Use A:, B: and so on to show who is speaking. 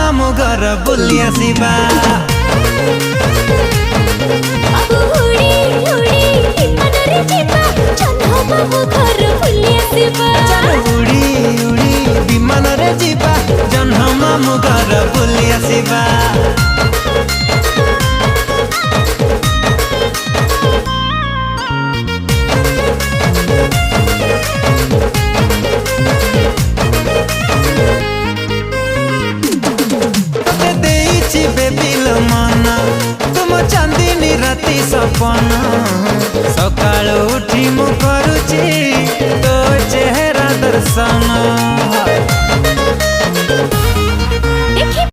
A: मामू घर बुली आसिबा।
B: उड़ी उड़ी विमानरे जिबा जह्न मामू घर बुली आसिबा।
A: उड़ी उड़ी विमान रे जीवा जह्न मामू घर बुली आसिबा। तुम चांदनी राति सपना सकाल उठी मु करुची तो चेहरा दर्शन।